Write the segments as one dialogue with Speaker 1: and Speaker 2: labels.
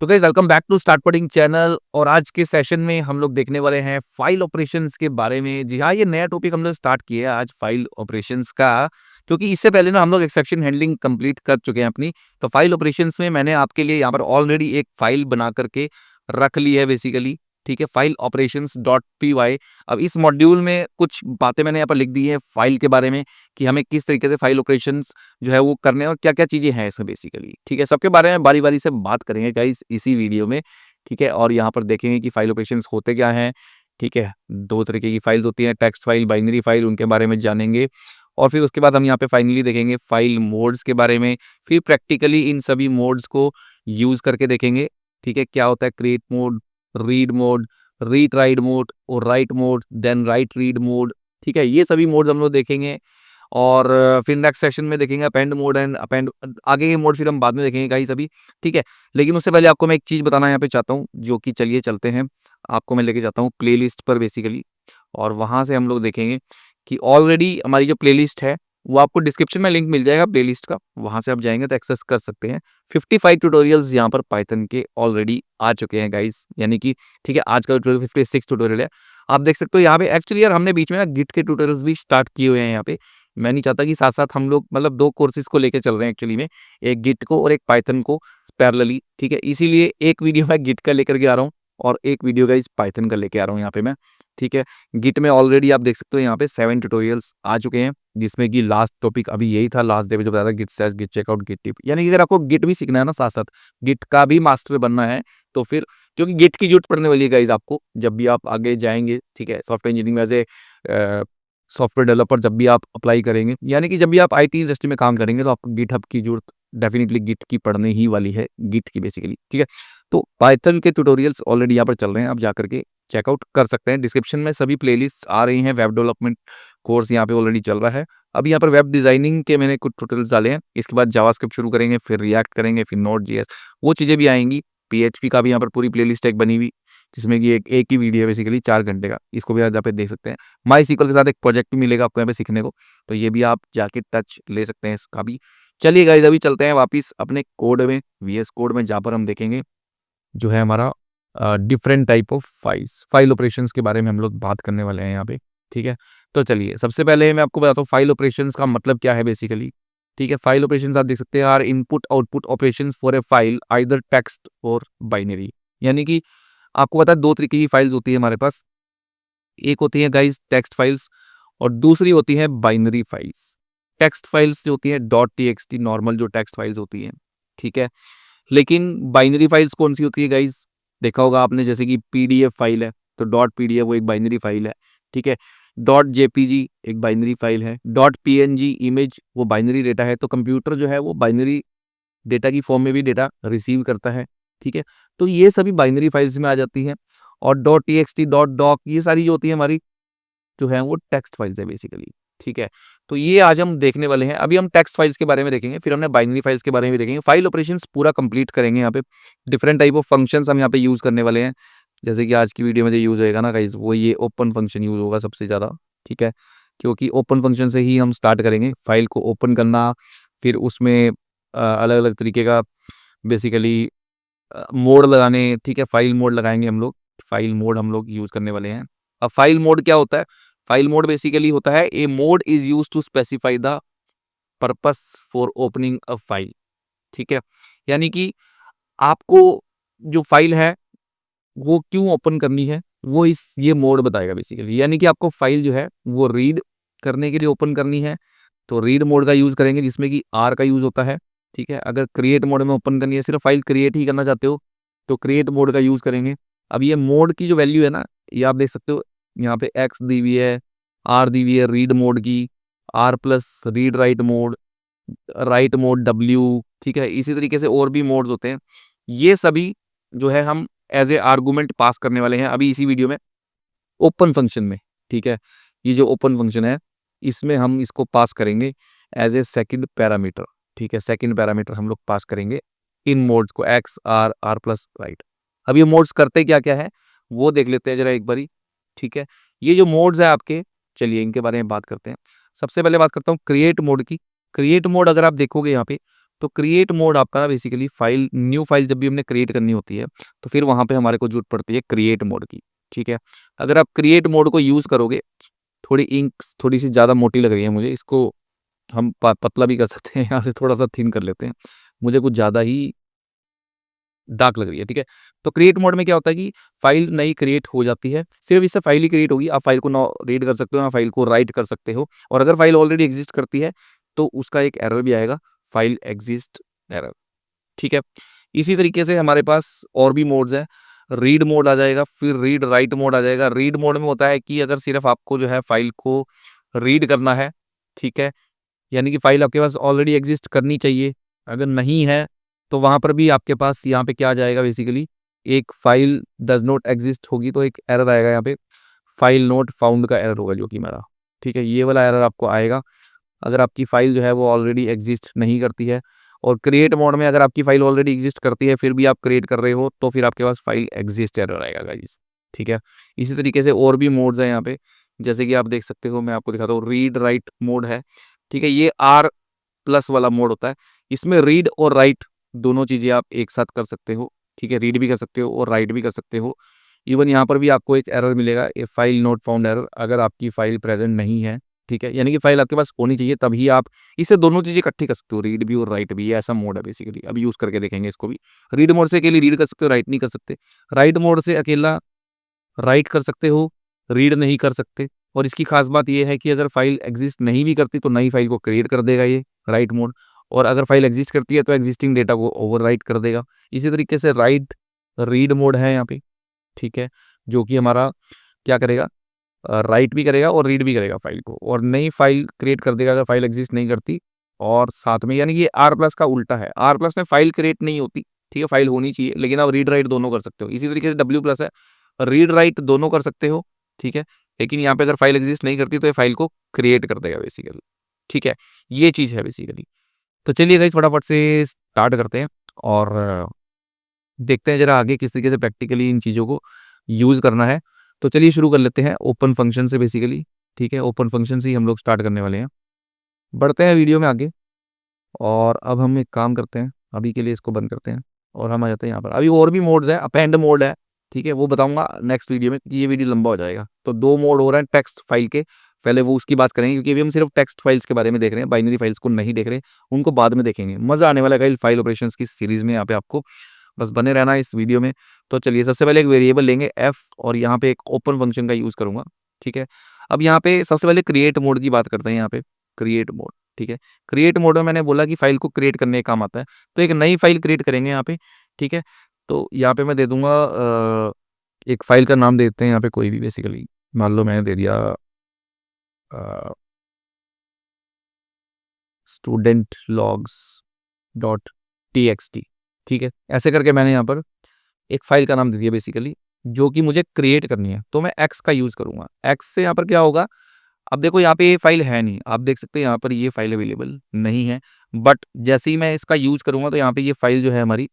Speaker 1: तो guys welcome back to start coding channel. और आज के सेशन में हम लोग देखने वाले हैं फाइल ऑपरेशंस के बारे में। जी हाँ, ये नया टॉपिक हम लोग स्टार्ट किया है आज फाइल ऑपरेशंस का, क्योंकि इससे पहले ना हम लोग एक्सेप्शन हैंडलिंग कंप्लीट कर चुके हैं अपनी। तो फाइल ऑपरेशंस में मैंने आपके लिए यहाँ पर ऑलरेडी एक फाइल बना करके रख ली है बेसिकली। ठीक है, file operations dot P Y. अब इस मॉड्यूल में कुछ बातें मैंने यहाँ पर लिख दी है फाइल के बारे में कि हमें किस तरीके से फाइल ऑपरेशंस जो है वो करने हैं और क्या-क्या चीज़ें हैं इसमें बेसिकली। ठीक है, सबके बारे में बारी-बारी से बात करेंगे गाइस इसी वीडियो में। ठीक है, और यहाँ पर देखेंगे कि फाइल ऑपरेशंस होते क्या हैं। ठीक है, 2 तरीके की फाइल्स होती हैं, टेक्स्ट फाइल, बाइनरी फाइल, उनके बारे में जानेंगे। और फिर उसके बाद हम यहाँ पे फाइनली देखेंगे फाइल मोड्स के बारे में। फिर प्रैक्टिकली इन सभी मोड्स को यूज़ करके देखेंगे। ठीक है, क्या होता है create mode, read mode, read write mode और write mode, then write read mode. ठीक है, ये सभी मोड्स हम लोग देखेंगे। और फिर नेक्स्ट सेशन में देखेंगे अपेंड मोड एंड अपेंड, आगे के मोड फिर हम बाद में देखेंगे गाइस अभी। ठीक है, लेकिन उससे पहले आपको मैं एक चीज़ बताना यहाँ पे चाहता हूँ, जो कि चलिए चलते हैं, आपको मैं लेके जाता हूँ प्लेलिस्ट पर बेसिकली। और वहाँ से हम लोग देखेंगे कि ऑलरेडी हमारी जो प्लेलिस्ट है वो आपको डिस्क्रिप्शन में लिंक मिल जाएगा प्लेलिस्ट का, वहाँ से आप जाएंगे तो एक्सेस कर सकते हैं। 55 ट्यूटोरियल्स यहाँ पर पाइथन के ऑलरेडी आ चुके हैं गाइस, यानी कि ठीक है, आज का ट्यूटोरियल 56 ट्यूटोरियल है। आप देख सकते हो यहाँ पे एक्चुअली यार हमने बीच में ना गिट के ट्यूटोरियल्स भी स्टार्ट किए हुए हैं यहाँ पे। मैं नहीं चाहता कि साथ-साथ हम लोग मतलब 2 कोर्सेज़ को लेके चल रहे हैं एक्चुअली में, एक गिट को और एक पाइथन को पैरेलली। ठीक है, इसीलिए एक वीडियो मैं गिट का लेकर के आ रहा हूँ और एक वीडियो गाइस पाइथन का लेके आ रहा हूँ यहाँ पे मैं। ठीक है, गिट में ऑलरेडी आप देख सकते हो यहाँ पे 7 ट्यूटोरियल्स आ चुके हैं, जिसमें कि लास्ट टॉपिक अभी यही था, लास्ट डे में जो बताया था git stash, git checkout, git tip. यानी कि अगर आपको गिट भी सीखना है ना साथ-साथ, गिट का भी मास्टर बनना है, तो फिर क्योंकि गिट की ज़रूरत पड़ने वाली है गाइस आपको, जब भी आप आगे जाएँगे। ठीक है, सॉफ्टवेयर इंजीनियरिंग में सॉफ्टवेयर डेवलपर जब भी आप अप्लाई करेंगे, यानी कि जब भी आप आईटी इंडस्ट्री में काम करेंगे, तो आपको गिटहब की ज़रूरत डेफिनिटली गिट की पड़ने ही वाली है, गिट की बेसिकली। ठीक है, तो पाइथन के ट्यूटोरियल्स ऑलरेडी यहाँ पर चल रहे हैं, आप जाकर के चेकआउट कर सकते हैं। डिस्क्रिप्शन में सभी प्लेलिस्ट आ रही हैं, वेब डेवलपमेंट कोर्स यहाँ पे ऑलरेडी चल रहा है। अभी यहाँ पर वेब डिज़ाइनिंग के मैंने कुछ ट्यूटोरियल्स डाले हैं, इसके बाद जावास्क्रिप्ट शुरू करेंगे, फिर रिएक्ट करेंगे, फिर नोड जेएस, वो चीज़ें भी आएँगी। पीएचपी का भी यहाँ पर पूरी प्लेलिस्ट एक बनी हुई, जिसमें कि एक एक ही वीडियो है बेसिकली 4 घंटे का, इसको भी आप यहाँ पे देख सकते हैं। माईसीक्वल के साथ एक प्रोजेक्ट भी मिलेगा आपको यहाँ पे सीखने को, तो ये भी आप जाके टच ले सकते हैं इसका भी। चलिए गाइस, अभी चलते हैं वापस अपने कोड में, वीएस कोड में, जहाँ पर हम देखेंगे जो है हमारा different type of files, file operations के बारे में हम लोग बात करने वाले हैं यहाँ पे। ठीक है, तो चलिए सबसे पहले मैं आपको बताता हूँ फाइल ऑपरेशंस का मतलब क्या है बेसिकली। ठीक है, फाइल ऑपरेशंस आप देख सकते हैं are input output operations for a file either text or binary. यानी कि आपको पता है 2 तरीके की फाइल्स होती है हमारे पास, एक होती है गाइस टेक्स्ट फाइल्स और दूसरी होती है बाइनरी फाइल्स। टेक्स्ट फाइल्स जो होती है डॉट टीएक्सटी, नॉर्मल जो टेक्स्ट फाइल्स होती हैं। ठीक है, लेकिन बाइनरी फाइल्स कौन सी होती है गाइस, देखा होगा आपने, जैसे कि पीडीएफ फाइल है तो डॉट पीडीएफ वो एक बाइनरी फाइल है। ठीक है, डॉट जेपीजी एक बाइनरी फाइल है, डॉट पीएनजी इमेज वो बाइनरी डेटा है। तो कंप्यूटर जो है वो बाइनरी डेटा की फॉर्म में भी डेटा रिसीव करता है। ठीक है, तो ये सभी बाइनरी फाइल्स में आ जाती हैं। और डॉट टीएक्सटी, डॉट डॉक, ये सारी जो होती है हमारी जो है वो टेक्स्ट फाइल्स है बेसिकली। ठीक है, तो ये आज हम देखने वाले हैं। अभी हम टेक्स्ट फाइल्स के बारे में देखेंगे, फिर हमने बाइनरी फाइल्स के बारे में भी देखेंगे। फाइल ऑपरेशंस पूरा कंप्लीट करेंगे यहाँ पे। डिफरेंट टाइप ऑफ फंक्शंस हम यहाँ पे यूज़ करने वाले हैं, जैसे कि आज की वीडियो में जो यूज़ होएगा ना गाइस, वो ये ओपन फंक्शन यूज़ होगा सबसे ज़्यादा। ठीक है, क्योंकि ओपन फंक्शन से ही हम स्टार्ट करेंगे फाइल को ओपन करना, फिर उसमें अलग-अलग तरीके का बेसिकली मोड लगाने। ठीक है, फाइल मोड लगाएँगे हम लोग, फाइल मोड हम लोग यूज़ करने वाले हैं। अब फाइल मोड क्या होता है? फाइल मोड बेसिकली होता है a mode is used to specify the purpose for opening a file. ठीक है, यानी कि आपको जो फाइल है वो क्यों ओपन करनी है, वो इस ये मोड बताएगा बेसिकली। यानी कि आपको फाइल जो है वो रीड करने के लिए ओपन करनी है, तो रीड मोड का यूज़ करेंगे, जिसमें कि आर का यूज़ होता है। ठीक है, अगर क्रिएट मोड में ओपन करनी है, सिर्फ फाइल क्रिएट ही करना चाहते हो, तो क्रिएट मोड का यूज़ करेंगे। अब ये मोड की जो वैल्यू है ना, ये आप देख सकते हो यहाँ पे एक्स दी हुई है, आर दी हुई है रीड मोड की, R plus read write mode W. ठीक है, इसी तरीके से और भी मोड्स होते हैं। ये सभी जो है हम एज ए आर्गूमेंट पास करने वाले हैं अभी इसी वीडियो में ओपन फंक्शन में। ठीक है, ये जो ओपन फंक्शन है इसमें हम इसको पास करेंगे एज ए सेकंड पैरामीटर। ठीक है, सेकंड पैरामीटर हम लोग पास करेंगे इन मोड्स को, X R R plus write. अब ये मोड्स करते क्या क्या है वो देख लेते हैं जरा एक बारी। ठीक है, ये जो मोड्स है आपके, चलिए इनके बारे में बात करते हैं। सबसे पहले बात करता हूँ क्रिएट मोड की। क्रिएट मोड अगर आप देखोगे यहाँ पे, तो क्रिएट मोड आपका ना बेसिकली फाइल, न्यू फाइल जब भी हमने क्रिएट करनी होती है तो फिर वहाँ पे हमारे को जरूरत पड़ती है क्रिएट मोड की। ठीक है, अगर आप क्रिएट मोड को यूज़ करोगे, थोड़ी इंक थोड़ी सी ज़्यादा मोटी लग रही है मुझे, इसको हम पतला भी कर सकते हैं, यहाँ से थोड़ा सा थिन कर लेते हैं, मुझे कुछ ज़्यादा ही डार्क लग रही है। ठीक है, तो क्रिएट मोड में क्या होता है कि फाइल नई क्रिएट हो जाती है, सिर्फ इससे फाइल ही क्रिएट होगी, आप फाइल को ना रीड कर सकते हो ना फाइल को राइट कर सकते हो। और अगर फाइल ऑलरेडी एग्जिस्ट करती है तो उसका एक एरर भी आएगा, फाइल एग्जिस्ट एरर। ठीक है, इसी तरीके से हमारे पास और भी मोड्स हैं, रीड मोड आ जाएगा, फिर रीड राइट मोड आ जाएगा। रीड मोड में होता है कि अगर सिर्फ आपको जो है फाइल को रीड करना है, ठीक है, यानी कि फाइल आपके पास ऑलरेडी एग्जिस्ट करनी चाहिए, अगर नहीं है तो वहाँ पर भी आपके पास यहाँ पे क्या आ जाएगा बेसिकली, एक फाइल डज नॉट एग्जिस्ट होगी तो एक एरर आएगा यहाँ पे, फाइल नॉट फाउंड का एरर होगा जो कि मेरा। ठीक है, ये वाला एरर आपको आएगा अगर आपकी फाइल जो है वो ऑलरेडी एग्जिस्ट नहीं करती है। और क्रिएट मोड में अगर आपकी फाइल ऑलरेडी एग्जिस्ट करती है फिर भी आप क्रिएट कर रहे हो तो फिर आपके पास फाइल एग्जिस्ट एरर आएगा गाइस। ठीक है, इसी तरीके से और भी मोड्स हैं यहाँ पे, जैसे कि आप देख सकते हो, मैं आपको दिखाता हूँ, रीड राइट मोड है। ठीक है, ये आर प्लस वाला मोड होता है, इसमें रीड और राइट दोनों चीज़ें आप एक साथ कर सकते हो। ठीक है, रीड भी कर सकते हो और राइट भी कर सकते हो। इवन यहाँ पर भी आपको एक एरर मिलेगा, ए फाइल नॉट फाउंड एरर, अगर आपकी फाइल प्रेजेंट नहीं है। ठीक है, यानी कि फाइल आपके पास होनी चाहिए तभी आप इसे दोनों चीज़ें इकट्ठी कर सकते हो, रीड भी और राइट भी। ये ऐसा मोड है बेसिकली, अभी यूज़ करके देखेंगे इसको भी। रीड मोड से अकेले रीड कर सकते हो, राइट नहीं कर सकते। राइट मोड से अकेला राइट कर सकते हो, रीड नहीं कर सकते। और इसकी खास बात ये है कि अगर फाइल एग्जिस्ट नहीं भी करती तो नई फाइल को क्रिएट कर देगा ये राइट मोड, और अगर फाइल एग्जिस्ट करती है तो एग्जिस्टिंग डेटा को ओवरराइट कर देगा। इसी तरीके से राइट रीड मोड है यहाँ पे। ठीक है, जो कि हमारा क्या करेगा, राइट भी करेगा और रीड भी करेगा फाइल को, और नई फाइल क्रिएट कर देगा अगर फाइल एग्जिस्ट नहीं करती। और साथ में यानी कि ये आर प्लस का उल्टा है, आर प्लस में फाइल क्रिएट नहीं होती, ठीक है, फाइल होनी चाहिए, लेकिन आप रीड राइट दोनों कर सकते हो। इसी तरीके से डब्ल्यू प्लस है, रीड राइट दोनों कर सकते हो। ठीक है, लेकिन यहाँ पे अगर फाइल एग्जिस्ट नहीं करती तो ये फाइल को क्रिएट कर देगा बेसिकली। ठीक है, ये चीज़ है बेसिकली। तो चलिए गाइस फटाफट से स्टार्ट करते हैं और देखते हैं जरा आगे किस तरीके से प्रैक्टिकली इन चीज़ों को यूज़ करना है। तो चलिए शुरू कर लेते हैं ओपन फंक्शन से बेसिकली। ठीक है, ओपन फंक्शन से ही हम लोग स्टार्ट करने वाले हैं। बढ़ते हैं वीडियो में आगे, और अब हम एक काम करते हैं, अभी के लिए इसको बंद करते हैं और हम आ जाते हैं यहाँ पर। अभी और भी मोड्स हैं, अपेंड मोड है, ठीक है, वो बताऊंगा नेक्स्ट वीडियो में, क्योंकि ये वीडियो लंबा हो जाएगा। तो दो मोड हो रहे हैं टेक्स्ट फाइल के, पहले वो उसकी बात करेंगे क्योंकि अभी हम सिर्फ टेक्स्ट फाइल्स के बारे में देख रहे हैं, बाइनरी फाइल्स को नहीं देख रहे, उनको बाद में देखेंगे। मज़ा आने वाला है फाइल ऑपरेशंस की सीरीज में, यहाँ पे आपको बस बने रहना है इस वीडियो में। तो चलिए सबसे पहले एक वेरिएबल लेंगे एफ, और यहाँ पे एक ओपन फंक्शन का यूज़ करूंगा। ठीक है, अब यहाँ पे सबसे पहले क्रिएट मोड की बात करते हैं। यहाँ पे क्रिएट मोड, ठीक है, क्रिएट मोड में मैंने बोला कि फाइल को क्रिएट करने का काम आता है, तो एक नई फाइल क्रिएट करेंगे यहाँ पे। ठीक है, तो यहाँ पे मैं दे दूंगा एक फाइल का नाम देते हैं यहाँ पे कोई भी, बेसिकली मान लो मैंने दे दिया student logs dot T X T. ठीक है, ऐसे करके मैंने यहाँ पर एक फाइल का नाम दे दिया बेसिकली, जो कि मुझे क्रिएट करनी है। तो मैं एक्स का यूज़ करूँगा। एक्स से यहाँ पर क्या होगा, अब देखो यहाँ पे ये फाइल है नहीं, आप देख सकते हैं यहाँ पर ये फाइल अवेलेबल नहीं है, बट जैसे ही मैं इसका यूज़ करूँगा तो यहाँ पे ये फाइल जो है हमारी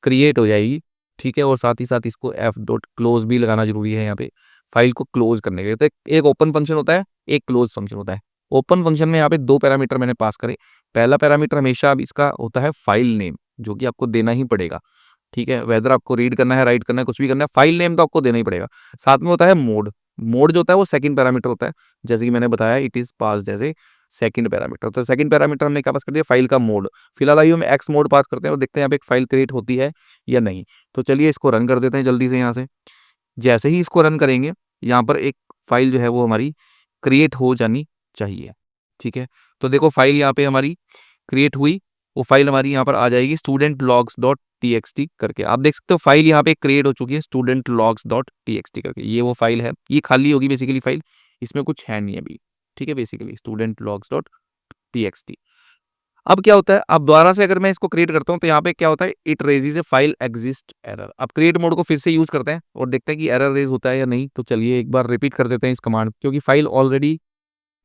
Speaker 1: क्रिएट हो जाएगी। ठीक है, और साथ ही साथ इसको एफ डॉट क्लोज भी लगाना जरूरी है यहाँ पे फाइल को क्लोज करने के लिए। तो एक ओपन फंक्शन होता है, एक क्लोज फंक्शन होता है। ओपन फंक्शन में यहाँ पे दो पैरामीटर मैंने पास करे। पहला पैरामीटर हमेशा अब इसका होता है फाइल नेम, जो कि आपको देना ही पड़ेगा। ठीक है, वेदर आपको रीड करना है, राइट करना है, कुछ भी करना है, फाइल नेम तो आपको देना ही पड़ेगा। साथ में होता है मोड, मोड जो होता है वो सेकंड पैरामीटर होता है, जैसे कि मैंने बताया इट इज पास जैसे सेकंड पैरामीटर। तो सेकंड पैरामीटर हमने क्या पास कर दिया, फाइल का मोड। फिलहाल आइए हम एक्स मोड पास करते हैं और देखते हैं यहाँ पे एक फाइल क्रिएट होती है या नहीं। तो चलिए इसको रन कर देते हैं जल्दी से यहाँ से। जैसे ही इसको रन करेंगे यहाँ पर एक फाइल जो है वो हमारी क्रिएट हो जानी चाहिए। ठीक है, तो देखो फाइल यहाँ पे हमारी क्रिएट हुई, वो फाइल हमारी यहाँ पर आ जाएगी student logs dot T X T करके। आप देख सकते हो फाइल यहाँ पे क्रिएट हो चुकी है student logs dot T X T करके। ये वो फाइल है, ये खाली होगी बेसिकली फाइल, इसमें कुछ है नहीं अभी। ठीक है, basically student logs dot T X T. अब क्या होता है, अब दोबारा से अगर मैं इसको क्रिएट करता हूँ तो यहाँ पे क्या होता है, it raises a file exist error. अब क्रिएट मोड को फिर से यूज करते हैं और देखते हैं कि एरर रेज होता है या नहीं। तो चलिए एक बार रिपीट कर देते हैं इस कमांड, क्योंकि फाइल ऑलरेडी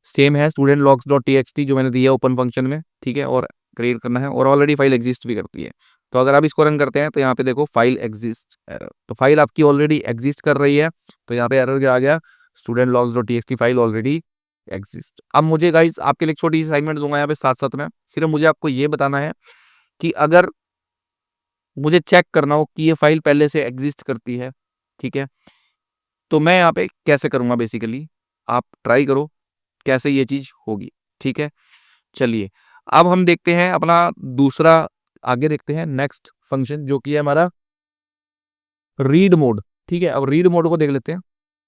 Speaker 1: सेम है student logs dot T X T जो मैंने दिया ओपन फंक्शन में। ठीक है, और क्रिएट करना है, और ऑलरेडी फाइल एग्जिस्ट भी करती है। तो अगर आप इसको रन करते हैं तो यहाँ पे देखो फाइल एग्जिस्ट एरर, तो फाइल आपकी ऑलरेडी एग्जिस्ट कर रही है। तो यहाँ पे एरर क्या आ गया, student logs dot T X T file already exist. अब मुझे गाइस आपके लिए एक छोटी सी असाइनमेंट दूंगा यहाँ पे साथ साथ में, सिर्फ मुझे आपको ये बताना है कि अगर मुझे चेक करना हो कि ये फाइल पहले से एग्जिस्ट करती है, ठीक है, तो मैं यहाँ पे कैसे करूँगा बेसिकली, आप ट्राई करो कैसे ये चीज़ होगी, ठीक है। चलिए, अब हम देखते हैं अपना दूसरा, आगे देखते हैं नेक्स्ट फंक्शन जो कि है हमारा रीड मोड, ठीक है। अब रीड मोड को देख लेते हैं।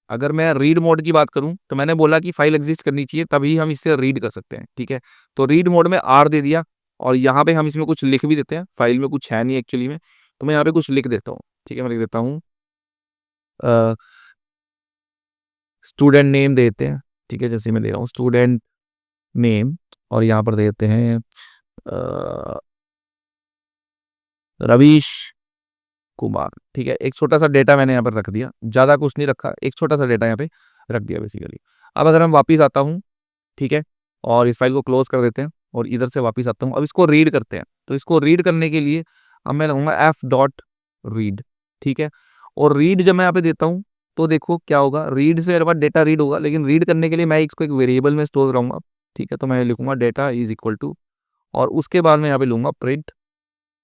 Speaker 1: अगर मैं रीड मोड की बात करूं तो मैंने बोला कि फाइल एग्जिस्ट करनी चाहिए तभी हम इसे रीड कर सकते हैं, ठीक है। तो रीड मोड में आर दे दिया और यहाँ पे हम इसमें कुछ लिख भी देते हैं, फाइल में कुछ है नहीं एक्चुअली में, तो मैं यहाँ पे कुछ लिख देता हूँ, ठीक है। मैं लिख देता हूँ स्टूडेंट नेम देते हैं, ठीक है। जैसे मैं दे रहा हूँ स्टूडेंट नेम और यहाँ पर देते हैं रवीश कुमार, ठीक है। एक छोटा सा डेटा मैंने यहाँ पर रख दिया, ज़्यादा कुछ नहीं रखा, एक छोटा सा डेटा यहाँ पे रख दिया बेसिकली। अब अगर हम वापस आता हूँ, ठीक है, और इस फाइल को क्लोज कर देते हैं और इधर से वापस आता हूँ, अब इसको रीड करते हैं। तो इसको रीड करने के लिए अब मैं लगाऊंगा एफ डॉट रीड, ठीक है। और रीड जब मैं यहाँ पे देता हूँ तो देखो क्या होगा, रीड से मेरे पास डेटा रीड होगा, लेकिन रीड करने के लिए मैं इसको एक वेरिएबल में स्टोर कराऊंगा, ठीक है। तो मैं लिखूंगा डेटा इज इक्वल टू, और उसके बाद मैं यहाँ पे लूंगा प्रिंट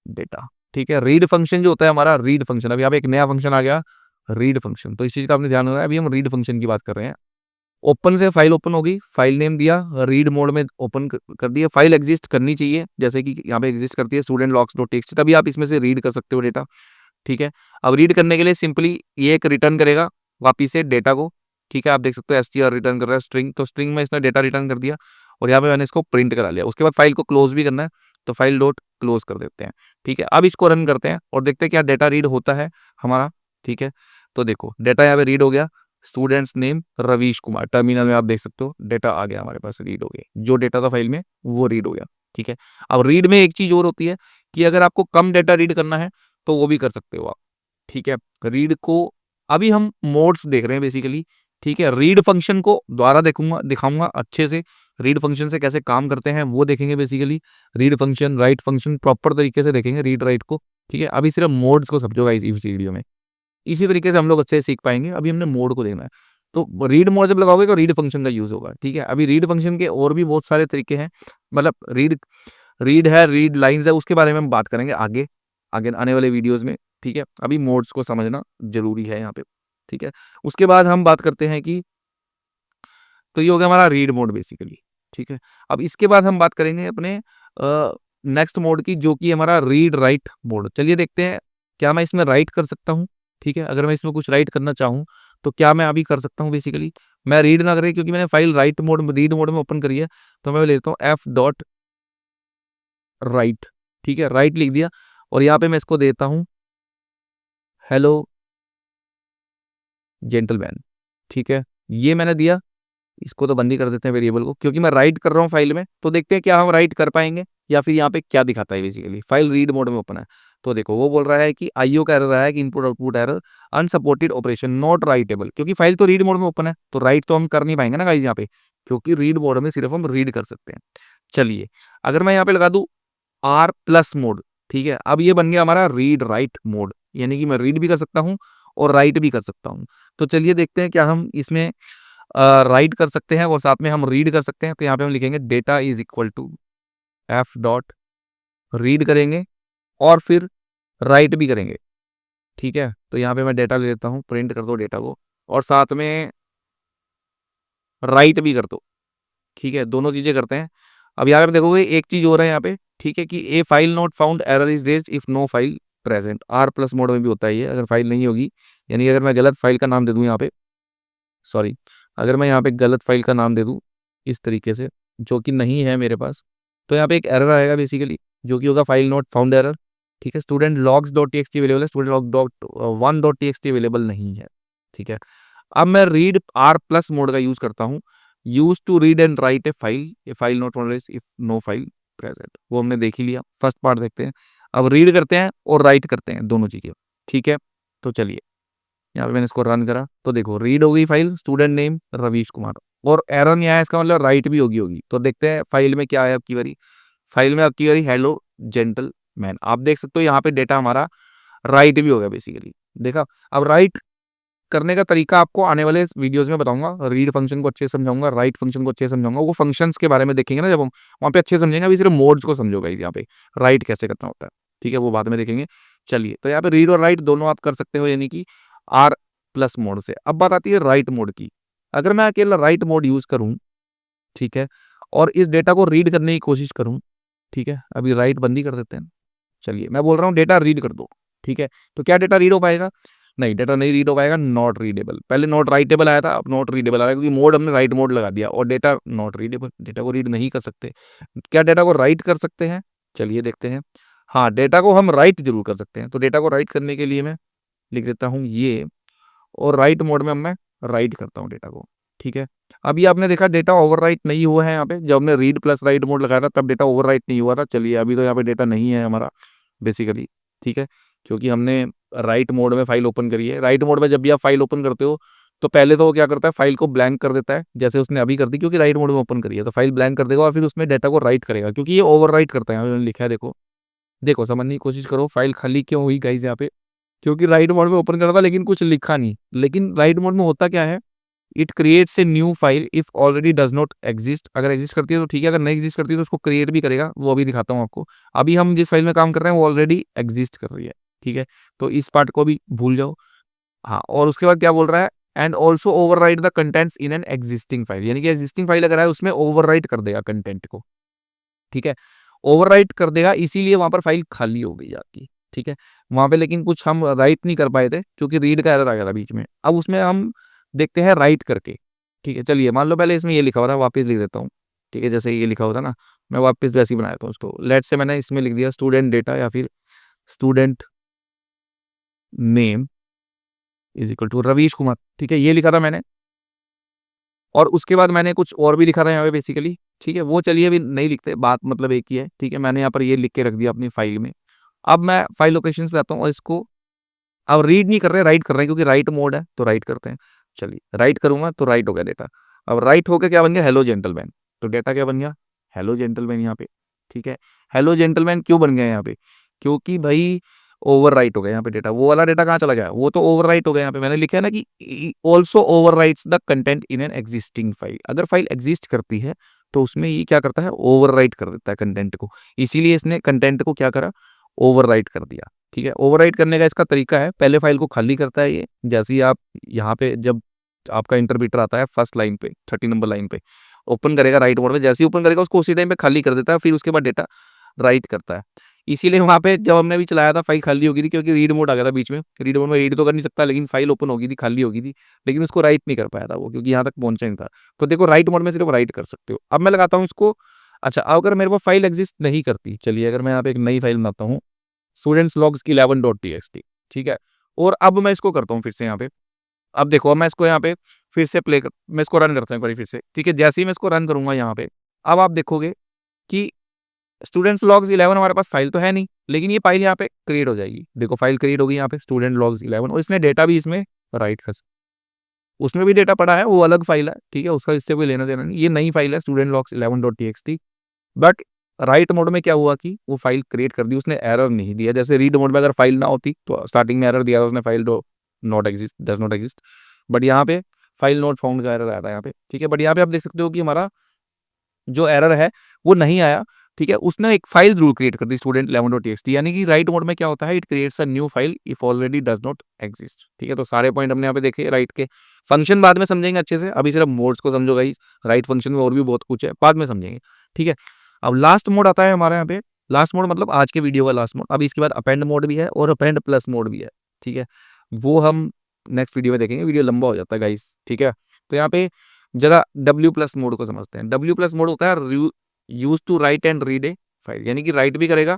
Speaker 1: डेटा, ठीक है। रीड फंक्शन जो होता है हमारा, रीड फंक्शन, अभी यहाँ पे एक नया फंक्शन आ गया रीड फंक्शन, तो इस चीज का आपने ध्यान रखना है। अभी हम रीड फंक्शन की बात कर रहे हैं। ओपन से फाइल ओपन होगी, फाइल नेम दिया, रीड मोड में ओपन कर दिया, फाइल एग्जिस्ट करनी चाहिए जैसे कि यहाँ पे एग्जिस्ट करती है स्टूडेंट लॉग्स डॉट टेक्स्ट, तभी आप इसमें से रीड कर सकते हो डेटा, ठीक है। अब रीड करने के लिए सिंपली ये एक रिटर्न करेगा वापिस से डेटा को, ठीक है। आप देख सकते हो str रिटर्न कर रहा है स्ट्रिंग, तो स्ट्रिंग में इसने डेटा रिटर्न कर दिया और यहाँ पे मैंने इसको प्रिंट करा लिया। उसके बाद फाइल को क्लोज भी करना है, तो फाइल डॉट क्लोज कर देते हैं, ठीक है। अब इसको रन करते हैं और देखते हैं क्या डेटा रीड होता है हमारा, ठीक है। तो देखो डेटा यहाँ पे रीड हो गया, students name Ravish Kumar, terminal में आप देख सकते हो डेटा आ गया हमारे पास, रीड हो गया, जो डेटा था फाइल में वो रीड हो गया, ठीक है। अब रीड में एक चीज और होती है कि अगर आपको कम डेटा रीड करना है तो वो भी कर सकते हो आप, ठीक है। रीड को अभी हम मोड्स देख रहे हैं बेसिकली, ठीक है। रीड फंक्शन को द्वारा देखूंगा, दिखाऊंगा अच्छे से, रीड फंक्शन से कैसे काम करते हैं वो देखेंगे basically. Read function right function proper तरीके से देखेंगे रीड राइट को, ठीक है। अभी सिर्फ मोड्स को समझोगा इस वीडियो में, इसी तरीके से हम लोग अच्छे से सीख पाएंगे। अभी हमने मोड को देखना है, तो रीड मोड जब लगाओगे तो रीड फंक्शन का यूज होगा, ठीक है। अभी रीड फंक्शन के और भी बहुत सारे तरीके हैं, मतलब रीड रीड है, रीड लाइंस है, उसके बारे में हम बात करेंगे आगे आगे आने वाले वीडियोस में, ठीक है। अभी मोड्स को समझना जरूरी है यहाँ पे, ठीक है। उसके बाद हम बात करते हैं कि, तो ये हो गया हमारा रीड मोड बेसिकली, ठीक है। अब इसके बाद हम बात करेंगे अपने नेक्स्ट मोड की, जो कि हमारा रीड राइट मोड। चलिए देखते हैं क्या मैं इसमें राइट कर सकता हूँ, ठीक है। अगर मैं इसमें कुछ राइट करना चाहूँ तो क्या मैं अभी कर सकता हूँ बेसिकली, मैं रीड ना करें क्योंकि मैंने file write mode read mode में ओपन करी है, तो मैं लेता हूँ एफ डॉट राइट, ठीक है। राइट लिख दिया और यहाँ पे मैं इसको देता हूँ हेलो जेंटलमैन, ठीक है। ये मैंने दिया, इसको तो बंद ही कर देते हैं वेरिएबल को, क्योंकि मैं राइट कर रहा हूँ फाइल में, तो देखते हैं क्या हम राइट कर पाएंगे या फिर यहाँ पे क्या दिखाता है बेसिकली। फाइल रीड मोड में ओपन है, तो देखो वो बोल रहा है कि आईओ का एरर है कि input output error, unsupported operation not writable, क्योंकि फाइल तो रीड मोड में ओपन है, तो राइट तो हम कर नहीं पाएंगे ना गाइस यहाँ पे, क्योंकि रीड मोड में सिर्फ हम रीड कर सकते हैं। चलिए, अगर मैं यहाँ पे लगा दूं आर प्लस मोड, ठीक है, अब ये बन गया हमारा रीड राइट मोड, यानी कि मैं रीड भी कर सकता हूँ और राइट भी कर सकता हूँ। तो चलिए देखते हैं क्या हम इसमें राइट कर सकते हैं और साथ में हम रीड कर सकते हैं। तो यहाँ पे हम लिखेंगे data is equal to F dot read करेंगे और फिर राइट भी करेंगे, ठीक है। तो यहाँ पे मैं डेटा ले लेता हूँ, प्रिंट कर दो डेटा को और साथ में राइट भी कर दो, ठीक है। दोनों चीजें करते हैं। अब यहाँ पे देखोगे एक चीज हो रहा है यहाँ पे, ठीक है, कि a file not found error is raised if no file present. R plus mode में भी होता है ये, अगर फाइल नहीं होगी, यानी अगर मैं गलत फाइल का नाम दे दूं यहाँ पे, सॉरी, अगर मैं यहाँ पे गलत फाइल का नाम दे दूं इस तरीके से जो कि नहीं है मेरे पास, तो यहाँ पे एक एरर आएगा बेसिकली, जो कि होगा फाइल नॉट फाउंड एरर, ठीक है। Student logs dot T X T available है, student log dot one dot T X T available नहीं है, ठीक है। अब मैं रीड आर प्लस मोड का यूज करता हूँ, use to read and write a file not found if no file present, वो हमने देख ही लिया, फर्स्ट पार्ट देखते हैं। अब रीड करते हैं और राइट करते हैं दोनों चीजें, ठीक है। तो चलिए, यहाँ पे मैंने इसको रन करा तो देखो रीड हो गई file student name Ravish Kumar, और एरर नहीं आया, इसका मतलब राइट भी होगी। तो देखते हैं फाइल में क्या है आपकी बारी, फाइल में आपकी बारी हेलो जेंटल मैन, आप देख सकते हो यहाँ पे डेटा हमारा राइट भी हो गया बेसिकली, देखा। अब राइट करने का तरीका आपको आने वाले वीडियोस में बताऊंगा। रीड फंक्शन को अच्छे से समझाऊंगा, राइट फंक्शन को अच्छे से समझाऊंगा। वो फंक्शंस के बारे में देखेंगे ना जब हम, वहाँ पे अच्छे से समझेंगे। अभी सिर्फ मोड्स को समझोगा यहाँ पे, राइट कैसे करना होता है, ठीक है, वो बाद में देखेंगे। चलिए, तो यहाँ पे रीड और राइट दोनों आप कर सकते हो, यानी कि आर प्लस मोड से। अब बात आती है राइट मोड की। अगर मैं अकेला राइट मोड यूज करूँ, ठीक है, और इस डेटा को रीड करने की कोशिश करूँ, ठीक है, अभी राइट बंद ही कर देते हैं। चलिए, मैं बोल रहा हूँ डेटा रीड कर दो, ठीक है, तो क्या डेटा रीड हो पाएगा? नहीं, डेटा नहीं रीड हो पाएगा, नॉट रीडेबल। पहले नॉट राइटेबल आया था, अब नॉट रीडेबल आ रहा है, क्योंकि मोड हमने राइट मोड लगा दिया और डेटा नॉट रीडेबल, डेटा को रीड नहीं कर सकते। क्या डेटा को राइट कर सकते हैं? चलिए देखते हैं। हाँ, डेटा को हम राइट जरूर कर सकते हैं। तो डेटा को राइट करने के लिए मैं लिख देता हूँ ये, और राइट मोड में मैं राइट करता हूँ डेटा को, ठीक है। अभी आपने देखा डेटा ओवरराइट नहीं हुआ है यहाँ पे। जब हमने रीड प्लस राइट मोड लगाया था तब डेटा ओवरराइट नहीं हुआ था। चलिए, अभी तो यहाँ पे डेटा नहीं है हमारा बेसिकली, ठीक है, क्योंकि हमने राइट मोड में फाइल ओपन करी है। राइट मोड में जब भी आप फाइल ओपन करते हो तो पहले तो वो क्या करता है, फाइल को ब्लैंक कर देता है, जैसे उसने अभी कर दी, क्योंकि राइट मोड में ओपन करी है तो फाइल ब्लैंक कर देगा और फिर उसमें डेटा को राइट करेगा, क्योंकि ये ओवरराइट करता है। यहाँ पे लिखा है, देखो देखो, समझने की कोशिश करो। फाइल खाली क्यों हुई गाइस यहाँ पे? क्योंकि राइट मोड में ओपन करा था लेकिन कुछ लिखा नहीं। लेकिन राइट मोड में होता क्या है, it creates a new file if already does not exist. अगर एग्जिस्ट करती है तो ठीक है, अगर नहीं एग्जिस्ट करती है तो उसको क्रिएट भी करेगा। वो अभी दिखाता हूँ आपको। अभी हम जिस फाइल में काम कर रहे हैं वो ऑलरेडी एग्जिस्ट कर रही है, ठीक है, तो इस पार्ट को भी भूल जाओ। हाँ, और उसके बाद क्या बोल रहा है, and also overwrite the contents in an existing file, यानी कि एग्जिस्टिंग फाइल अगर है उसमें ओवरराइट कर देगा कंटेंट को, ठीक है, ओवरराइट कर देगा। इसीलिए वहां पर फाइल खाली हो गई आपकी, ठीक है। वहां पे लेकिन कुछ हम राइट नहीं कर पाए थे क्योंकि रीड का एरर आ गया था बीच में। अब उसमें हम देखते हैं राइट करके, ठीक है। चलिए, मान लो पहले इसमें ये लिखा हुआ था, वापस लिख देता हूँ, ठीक है, जैसे ये लिखा होता ना, मैं वापस वैसे ही बनाया था उसको। लेट से मैंने इसमें लिख दिया स्टूडेंट डेटा या फिर student name is equal to Ravish Kumar, ठीक है, ये लिखा था मैंने। और उसके बाद मैंने कुछ और भी लिखा था यहाँ पे बेसिकली, ठीक है, वो चलिए अभी नहीं लिखते, बात मतलब एक ही है, ठीक है। मैंने यहाँ पर ये लिख के रख दिया अपनी फाइल में। अब मैं फाइल लोकेशन पे आता हूँ और इसको अब रीड नहीं कर रहे, राइट कर रहे हैं, क्योंकि राइट मोड है तो राइट करते हैं। चलिए, राइट करूंगा तो राइट हो गया डेटा। अब राइट होकर क्या बन गया, हेलो जेंटलमैन। तो डेटा क्या बन गया, हेलो जेंटलमैन यहाँ पे, ठीक है। हेलो जेंटलमैन क्यों बन गया यहाँ पे, क्योंकि भाई ओवर राइट हो गया यहाँ पे डेटा। वो वाला डेटा कहाँ चला गया, वो तो ओवर राइट हो गया। यहाँ पे मैंने लिखा है ना कि also over rights the content in an existing file. अगर फाइल एग्जिस्ट करती है तो उसमें ये क्या करता है, ओवर राइट कर देता है कंटेंट को। इसीलिए इसने कंटेंट को क्या करा, ओवर राइट कर दिया, ठीक है। ओवरराइट करने का इसका तरीका है, पहले फाइल को खाली करता है ये। जैसे ही आप यहाँ पे जब आपका इंटरप्रीटर आता है फर्स्ट लाइन पे, 30 नंबर लाइन पे ओपन करेगा राइट मोड में, जैसे ही ओपन करेगा उसको उसी टाइम पे खाली कर देता है, फिर उसके बाद डेटा राइट करता है। इसीलिए वहाँ पे जब हमने भी चलाया था फाइल खाली हो गई थी, क्योंकि रीड मोड आ गया था बीच में। रीड मोड में रीड तो कर नहीं सकता, लेकिन फाइल ओपन हो गई थी, खाली हो गई थी, लेकिन उसको राइट नहीं कर पाया था वो, क्योंकि यहाँ तक पहुंचा नहीं था। तो देखो, राइट मोड में सिर्फ राइट कर सकते हो। अब मैं लगाता हूँ इसको। अच्छा, अगर मेरे पास फाइल एग्जिस्ट नहीं करती, चलिए अगर मैं यहाँ पे एक नई फाइल बनाता हूँ, स्टूडेंट्स लॉग्स की 11.txt, ठीक है। और अब मैं इसको करता हूँ फिर से यहाँ पे। अब देखो, अब मैं इसको यहाँ पे फिर से मैं इसको रन करता हूँ एक बार फिर से, ठीक है। जैसे ही मैं इसको रन करूंगा यहाँ पे, अब आप देखोगे कि स्टूडेंट्स लॉग्स 11 हमारे पास फाइल तो है नहीं, लेकिन ये फाइल यहाँ पे क्रिएट हो जाएगी। देखो, फाइल क्रिएट हो गई यहाँ पे स्टूडेंट लॉग्स 11, और इसने डेटा भी इसमें राइट कर, उसमें भी डेटा पड़ा है, वो अलग फाइल है, ठीक है, उसका इससे कोई लेना देना नहीं। ये नई फाइल है student logs 11.txt। But right mode में क्या हुआ कि वो फाइल क्रिएट कर दी, उसने एरर नहीं दिया। जैसे रीड मोड में अगर फाइल ना होती तो स्टार्टिंग में एरर दिया था उसने, file do not exist, does not exist. But यहाँ पे फाइल नॉट फाउंड का एरर आया था यहाँ पे, ठीक है। बट यहाँ पे आप देख सकते हो कि हमारा जो एरर है वो नहीं आया, ठीक है। उसने एक फाइल जरूर क्रिएट कर दी स्टूडेंट 11.txt, यानी कि राइट मोड में क्या होता है, it creates a new file if already does not exist, ठीक है। तो सारे पॉइंट हमने यहाँ पे देखे राइट के। फंक्शन बाद में समझेंगे अच्छे से, अभी सिर्फ मोड्स को समझो गाइस। राइट फंक्शन में और भी बहुत कुछ है, बाद में समझेंगे, ठीक है। अब लास्ट मोड आता है हमारे यहाँ पे, लास्ट मोड मतलब आज के वीडियो का लास्ट मोड। अब इसके बाद अपेंड मोड भी है और अपेंड प्लस मोड भी है, ठीक है। वो हम नेक्स्ट वीडियो में देखेंगे, वीडियो लंबा हो जाता है गाइस, ठीक है। तो यहाँ पे जरा डब्ल्यू प्लस मोड को समझते हैं। डब्ल्यू प्लस मोड होता है use to write and read a file, यानी कि राइट भी करेगा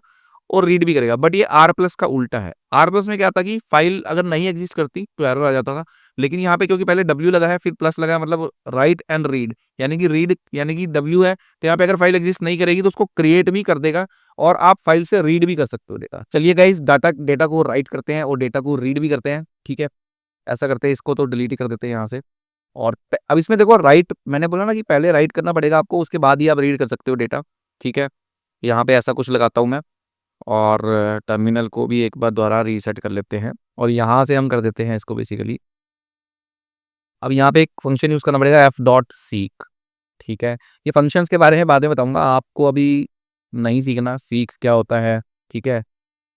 Speaker 1: और रीड भी करेगा। बट ये आर प्लस का उल्टा है। आर प्लस में क्या था कि फाइल अगर नहीं एग्जिस्ट करती तो एरर आ जाता था, लेकिन यहाँ पे क्योंकि पहले डब्ल्यू लगा है फिर प्लस लगा है, मतलब राइट एंड रीड, यानी कि रीड यानी कि डब्ल्यू है तो यहाँ पे अगर फाइल एग्जिस्ट नहीं करेगी तो उसको क्रिएट भी कर देगा और आप फाइल से रीड भी कर सकते हो डेटा। चलिए गाइस, डेटा को राइट करते हैं और डेटा को रीड भी करते हैं, ठीक है। ऐसा करते हैं, इसको तो डिलीट ही कर देते हैं यहाँ से। और अब इसमें देखो, राइट मैंने बोला ना कि पहले राइट करना पड़ेगा आपको, उसके बाद ही आप रीड कर सकते हो डेटा, ठीक है। यहाँ पे ऐसा कुछ लगाता हूँ मैं, और टर्मिनल को भी एक बार दोबारा रीसेट कर लेते हैं और यहाँ से हम कर देते हैं इसको बेसिकली अब यहाँ पे एक फंक्शन यूज़ करना पड़ेगा एफ डॉट सीक, ठीक है? ये फंक्शंस के बारे में बाद में बताऊँगा, आपको अभी नहीं सीखना, सीक क्या होता है, ठीक है?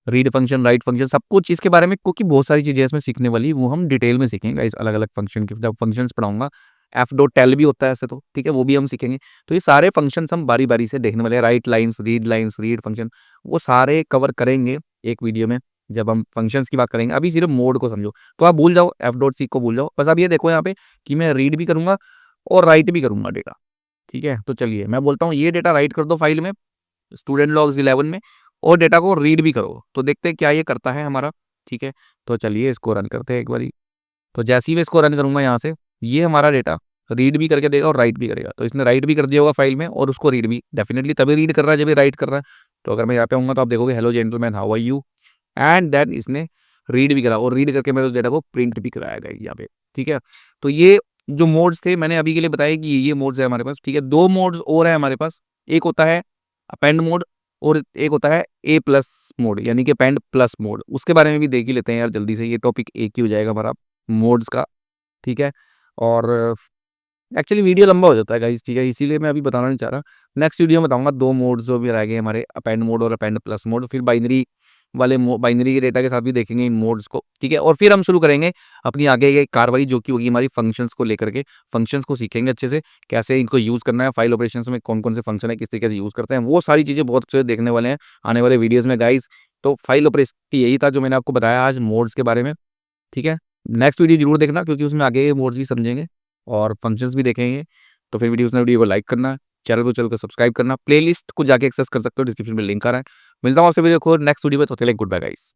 Speaker 1: रीड फंक्शन, राइट फंक्शन, सब कुछ इसके बारे में, क्योंकि बहुत सारी चीज़ें इसमें सीखने वाली, वो हम डिटेल में सीखेंगे इस अलग-अलग फंक्शन के जब फंक्शंस पढ़ाऊँगा। एफ डॉट टेल भी होता है ऐसे तो, ठीक है? वो भी हम सीखेंगे। तो ये सारे फंक्शंस हम बारी-बारी से देखने वाले हैं, राइट लाइन्स, रीड फंक्शन, वो सारे कवर करेंगे एक वीडियो में, जब हम फंक्शंस की बात करेंगे। अभी सिर्फ मोड को समझो, तो आप भूल जाओ, एफ डॉट सीक को भूल जाओ। बस अब ये देखो यहाँ पे कि मैं रीड भी करूँगा और राइट भी करूँगा डेटा, ठीक है? तो चलिए मैं बोलता हूँ ये डेटा राइट कर दो फाइल में, स्टूडेंट लॉग्स 11 में, और डेटा को रीड भी करो, तो देखते हैं क्या ये करता है हमारा, ठीक है? तो चलिए इसको रन करते हैं एक बारी। तो जैसे ही मैं इसको रन करूँगा यहाँ से, ये हमारा डेटा रीड भी करके देगा और राइट भी करेगा। तो इसने राइट भी कर दिया होगा फाइल में, और उसको रीड भी डेफिनिटली तभी रीड कर रहा है जब ये राइट कर रहा है। तो अगर मैं यहाँ पे आऊँगा तो आप देखोगे hello gentleman how are you, and then इसने रीड भी करा, और रीड करके मेरे उस डेटा को प्रिंट भी कराया गया यहाँ पे, ठीक है? तो ये जो मोड्स थे मैंने अभी के लिए बताया कि ये मोड्स है हमारे पास, ठीक है? 2 मोड्स और है हमारे पास, एक होता है अपेंड मोड और एक होता है ए प्लस मोड, यानी कि अपेंड प्लस मोड। उसके बारे में भी देख ही लेते हैं यार जल्दी से, ये टॉपिक एक ही हो जाएगा हमारा मोड्स का, ठीक है? और एक्चुअली वीडियो लंबा हो जाता है गाइस, ठीक है? इसीलिए मैं अभी बताना नहीं चाह रहा। नेक्स्ट वीडियो में बताऊँगा 2 मोड्स जो भी रह गए हमारे, अपेंड मोड और अपेंड प्लस मोड। फिर बाइनरी वाले बाइनरी के डेटा के साथ भी देखेंगे इन मोड्स को, ठीक है? और फिर हम शुरू करेंगे अपनी आगे की कार्रवाई, जो कि होगी हमारी फंक्शंस को लेकर के। फंक्शंस को सीखेंगे अच्छे से, कैसे इनको यूज़ करना है, फाइल ऑपरेशंस में कौन-कौन से फंक्शन है, किस तरीके से यूज़ करते हैं, वो सारी चीज़ें बहुत अच्छे से देखने वाले हैं आने वाले वीडियोज़ में गाइस। तो फाइल ऑपरेशन यही था जो मैंने आपको बताया आज मोड्स के बारे में, ठीक है? नेक्स्ट वीडियो ज़रूर देखना, क्योंकि उसमें आगे मोड्स भी समझेंगे और फंक्शंस भी देखेंगे। तो फिर वीडियो को लाइक करना, चैनल को चलकर सब्सक्राइब करना, प्लेलिस्ट को जाके एक्सेस कर सकते हो, डिस्क्रिप्शन में लिंक आ रहा है। मिलता हूँ आपसे वीडियो को नेक्स्ट वीडियो में, तो तब तक के लिए गुड बाय गाइस।